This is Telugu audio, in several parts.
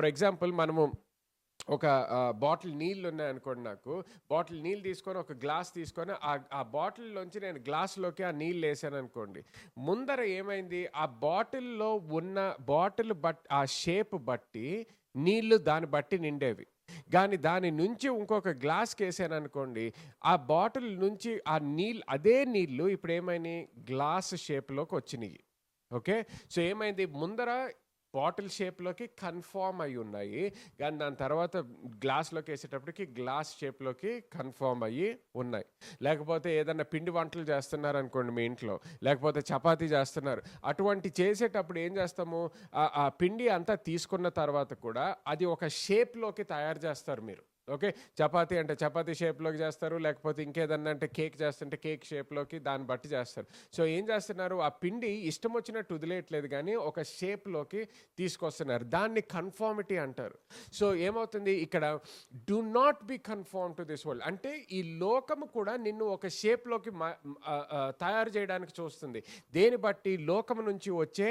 ఫర్ ఎగ్జాంపుల్ మనము ఒక బాటిల్ నీళ్ళు ఉన్నాయనుకోండి, నాకు బాటిల్ నీళ్ళు తీసుకొని ఒక గ్లాస్ తీసుకొని ఆ బాటిల్లోంచి నేను గ్లాస్లోకి ఆ నీళ్ళు వేసాను అనుకోండి. ముందర ఏమైంది, ఆ బాటిల్లో ఉన్న బాటిల్ ఆ షేప్ బట్టి నీళ్లు దాన్ని బట్టి నిండేవి. కానీ దాని నుంచి ఇంకొక గ్లాస్కి వేసాను అనుకోండి, ఆ బాటిల్ నుంచి ఆ నీళ్ళు, అదే నీళ్ళు ఇప్పుడు ఏమైనాయి, గ్లాస్ షేప్లోకి వచ్చినాయి. ఓకే, సో ఏమైంది, ముందర బాటిల్ షేప్లోకి కన్ఫామ్ అయి ఉన్నాయి, కానీ దాని తర్వాత గ్లాస్లోకి వేసేటప్పటికి గ్లాస్ షేప్లోకి కన్ఫామ్ అయ్యి ఉన్నాయి. లేకపోతే ఏదన్నా పిండి వంటలు చేస్తున్నారు అనుకోండి మీ ఇంట్లో, లేకపోతే చపాతీ చేస్తున్నారు, అటువంటి చేసేటప్పుడు ఏం చేస్తాము, ఆ పిండి అంతా తీసుకున్న తర్వాత కూడా అది ఒక షేప్లోకి తయారు చేస్తారు మీరు. ఓకే, చపాతీ అంటే చపాతీ షేప్లోకి చేస్తారు, లేకపోతే ఇంకేదన్నా అంటే కేక్ చేస్తుంటే కేక్ షేప్లోకి దాన్ని బట్టి చేస్తారు. సో ఏం చేస్తున్నారు, ఆ పిండి ఇష్టం వచ్చినట్టు వదిలేయట్లేదు, కానీ ఒక షేప్లోకి తీసుకొస్తున్నారు. దాన్ని కన్ఫార్మిటీ అంటారు. సో ఏమవుతుంది ఇక్కడ, do not be confirm to this world అంటే ఈ లోకము కూడా నిన్ను ఒక షేప్లోకి తయారు చేయడానికి చూస్తుంది. దేని బట్టి, లోకము నుంచి వచ్చే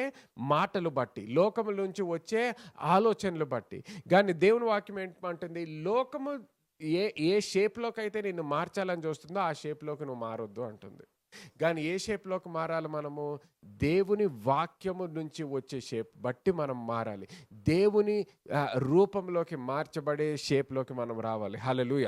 మాటలు బట్టి, లోకము నుంచి వచ్చే ఆలోచనలు బట్టి. కానీ దేవుని వాక్యం ఏంటంటుంది, లోకము ఏ షేప్లోకి అయితే నిన్ను మార్చాలని చూస్తుందో ఆ షేప్లోకి నువ్వు మారొద్దు అంటుంది. కానీ ఏ షేప్లోకి మారాలి మనము, దేవుని వాక్యము నుంచి వచ్చే షేప్ బట్టి మనం మారాలి. దేవుని రూపంలోకి మార్చబడే షేప్లోకి మనం రావాలి. హల్లెలూయా.